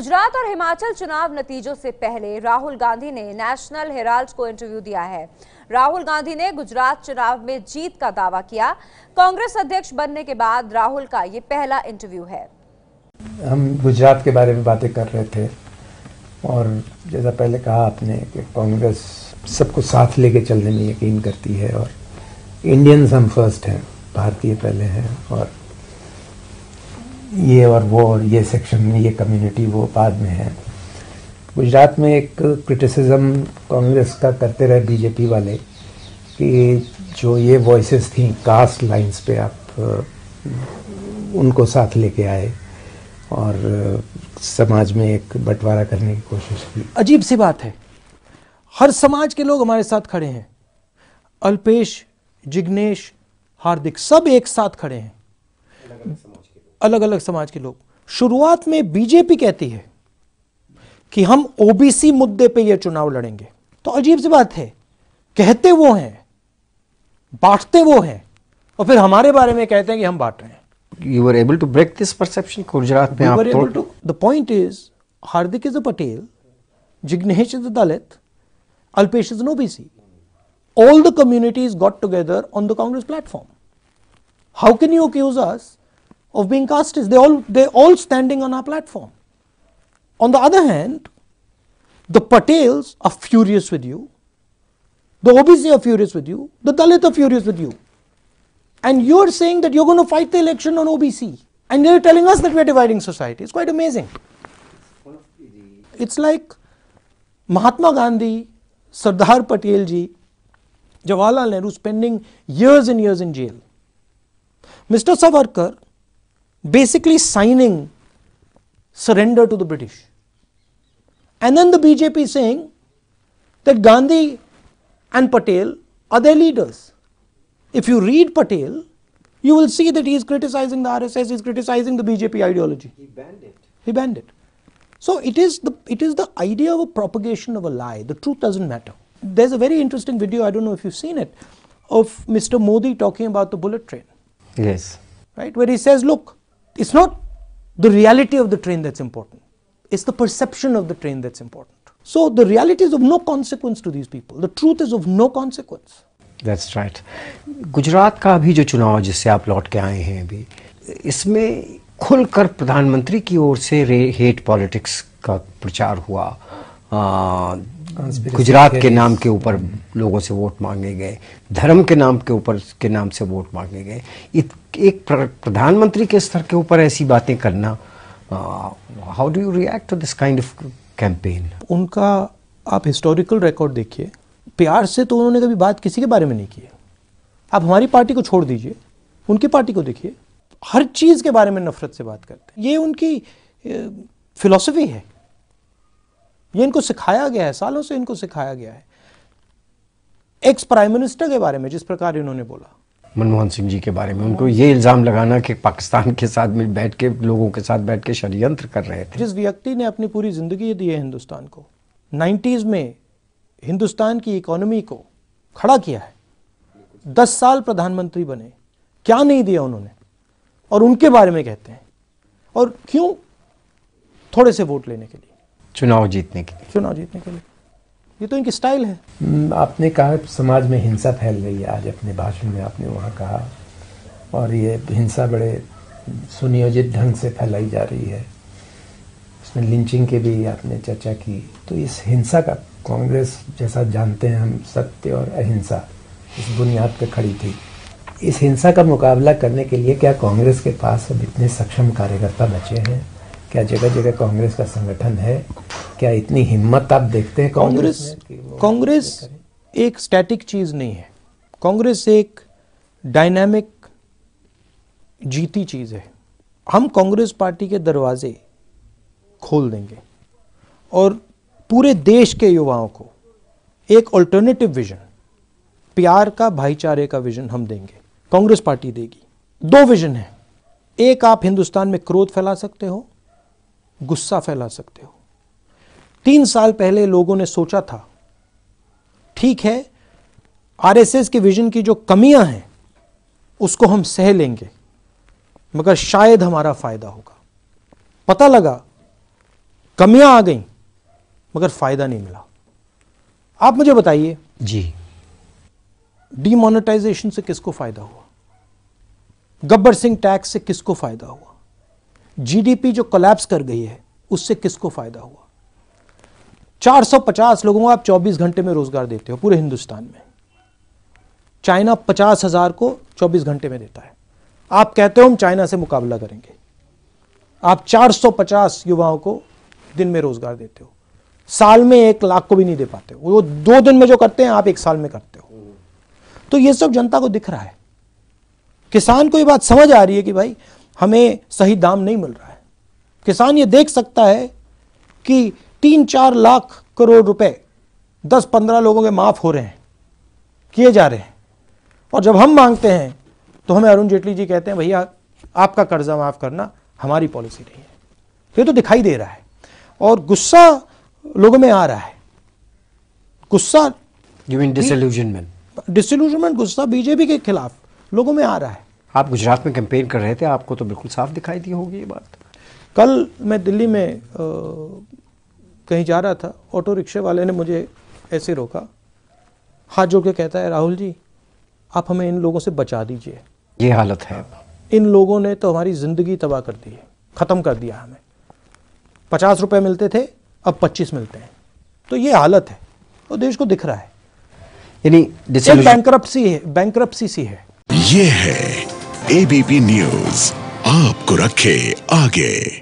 गुजरात और हिमाचल चुनाव नतीजों से पहले राहुल गांधी ने नेशनल हेराल्ड को इंटरव्यू दिया है। राहुल गांधी ने गुजरात चुनाव में जीत का दावा किया। कांग्रेस अध्यक्ष बनने के बाद राहुल का ये पहला इंटरव्यू है। हम गुजरात के बारे में बातें कर रहे थे और जैसा पहले कहा आपने कि कांग्रेस सबको साथ लेके चलने में यकीन करती है और इंडियंस हम फर्स्ट हैं, भारतीय पहले हैं और ये और वो और ये सेक्शन में ये कम्युनिटी वो बाद में है। गुजरात में एक क्रिटिसिज्म कांग्रेस का करते रहे बीजेपी वाले कि जो ये वॉइसेस थी कास्ट लाइंस पे आप उनको साथ लेके आए और समाज में एक बंटवारा करने की कोशिश की। अजीब सी बात है, हर समाज के लोग हमारे साथ खड़े हैं। अल्पेश, जिग्नेश, हार्दिक सब एक साथ खड़े हैं, अलग अलग समाज के लोग। शुरुआत में बीजेपी कहती है कि हम ओबीसी मुद्दे पे ये चुनाव लड़ेंगे, तो अजीब सी बात है, कहते वो हैं, बांटते वो हैं और फिर हमारे बारे में कहते हैं कि हम बांट रहे हैं। You were able to break this perception Gujarat में? We were able to. The point is, Hardik is a Patel, Jignesh is a Dalit, Alpesh is an OBC. All the communities got together on the Congress platform. How can you accuse us of being casteist? They're all standing on our platform. On the other hand, the Patels are furious with you, the OBC are furious with you, the Dalit are furious with you. And you're saying that you're going to fight the election on OBC. And you're telling us that we're dividing society. It's quite amazing. It's like Mahatma Gandhi, Sardar Patel ji, Jawaharlal Nehru spending years and years in jail. Mr. Savarkar basically signing surrender to the British. And then the BJP saying that Gandhi and Patel are their leaders. If you read Patel, you will see that he is criticizing the RSS, he is criticizing the BJP ideology. He banned it. He banned it. So it is the idea of a propagation of a lie. The truth doesn't matter. There's a very interesting video, I don't know if you've seen it, of Mr. Modi talking about the bullet train. Yes. Right? Where he says, look, it's not the reality of the train that's important. It's the perception of the train that's important. So the reality is of no consequence to these people. The truth is of no consequence. That's right. Gujarat का अभी जो चुनाव जिससे आप लौट के आए हैं अभी, इसमें खुलकर प्रधानमंत्री की ओर से हेट पॉलिटिक्स का प्रचार हुआ। गुजरात के नाम के ऊपर लोगों से वोट मांगे गए, धर्म के नाम से वोट मांगे गए। एक प्रधानमंत्री के स्तर के ऊपर ऐसी बातें करना, how do you react to this kind of campaign? उनका आप हिस्टोरिकल रिकॉर्ड देखिए, प्यार से तो उन्होंने कभी बात किसी के बारे में नहीं की है। आप हमारी पार्टी को छोड़ दीजिए, उनकी पार्टी को देखिए, हर चीज के बारे में नफरत से बात करते हैं। ये उनकी फिलॉसफी है, ये इनको सिखाया गया है, सालों से इनको सिखाया गया है। एक्स प्राइम मिनिस्टर के बारे में जिस प्रकार इन्होंने बोला, मनमोहन सिंह जी के बारे में उनको ये इल्जाम लगाना कि पाकिस्तान के साथ में बैठ के लोगों के साथ बैठ के षड्यंत्र कर रहे थे। जिस व्यक्ति ने अपनी पूरी जिंदगी दी है हिंदुस्तान को, 90s में हिंदुस्तान की इकोनॉमी को खड़ा किया है, 10 साल प्रधानमंत्री बने, क्या नहीं दिया उन्होंने, और उनके बारे में कहते हैं। और क्यों? थोड़े से वोट लेने के लिए, चुनाव जीतने के लिए। ये तो इनकी स्टाइल है। आपने कहा समाज में हिंसा फैल रही है, आज अपने भाषण में आपने वहाँ कहा, और ये हिंसा बड़े सुनियोजित ढंग से फैलाई जा रही है। इसमें लिंचिंग की भी आपने चर्चा की। तो इस हिंसा का कांग्रेस, जैसा जानते हैं हम, सत्य और अहिंसा इस बुनियाद पर खड़ी थी। इस हिंसा का मुकाबला करने के लिए क्या कांग्रेस के पास अब इतने सक्षम कार्यकर्ता बचे हैं? क्या जगह जगह कांग्रेस का संगठन है? क्या इतनी हिम्मत आप देखते हैं कांग्रेस एक स्टैटिक चीज नहीं है। कांग्रेस एक डायनामिक जीती चीज है। हम कांग्रेस पार्टी के दरवाजे खोल देंगे और पूरे देश के युवाओं को एक अल्टरनेटिव विजन, प्यार का, भाईचारे का विजन हम देंगे, कांग्रेस पार्टी देगी। 2 विजन है। एक, आप हिंदुस्तान में क्रोध फैला सकते हो, गुस्सा फैला सकते हो। 3 साल पहले लोगों ने सोचा था, ठीक है, आरएसएस के विजन की जो कमियां हैं उसको हम सह लेंगे, मगर शायद हमारा फायदा होगा। पता लगा कमियां आ गई मगर फायदा नहीं मिला। आप मुझे बताइए जी, डीमोनेटाइजेशन से किसको फायदा हुआ? गब्बर सिंह टैक्स से किसको फायदा हुआ? जीडीपी जो कोलैप्स कर गई है उससे किसको फायदा हुआ? 450 लोगों को आप 24 घंटे में रोजगार देते हो पूरे हिंदुस्तान में। चाइना 50,000 को 24 घंटे में देता है। आप कहते हो हम चाइना से मुकाबला करेंगे। आप 450 युवाओं को दिन में रोजगार देते हो, साल में 1 लाख को भी नहीं दे पाते हो। वो 2 दिन में जो करते हैं आप 1 साल में करते हो। तो ये सब जनता को दिख रहा है। किसान को ये बात समझ आ रही है कि भाई हमें सही दाम नहीं मिल रहा है। किसान ये देख सकता है कि 3-4 लाख करोड़ रुपए 10-15 लोगों के माफ हो रहे हैं, किए जा रहे हैं, और जब हम मांगते हैं तो हमें अरुण जेटली जी कहते हैं भैया आपका कर्जा माफ करना हमारी पॉलिसी नहीं है। ये तो दिखाई दे रहा है और गुस्सा लोगों में आ रहा है। गुस्सा, यू मीन डिसइल्यूजनमेंट, गुस्सा बीजेपी के खिलाफ लोगों में आ रहा है। आप गुजरात में कैंपेन कर रहे थे, आपको तो बिल्कुल साफ दिखाई दी होगी ये बात। कल मैं दिल्ली में कहीं जा रहा था, ऑटो रिक्शे वाले ने मुझे ऐसे रोका, हाथ जोड़ के कहता है राहुल जी आप हमें इन लोगों से बचा दीजिए। ये हालत है। इन लोगों ने तो हमारी जिंदगी तबाह कर दी है, खत्म कर दिया हमें। 50 रुपए मिलते थे अब 25 मिलते हैं। तो ये हालत है और देश को दिख रहा है। यानी बैंकरप्सी सी है। ये है एबीपी न्यूज़, आपको रखे आगे।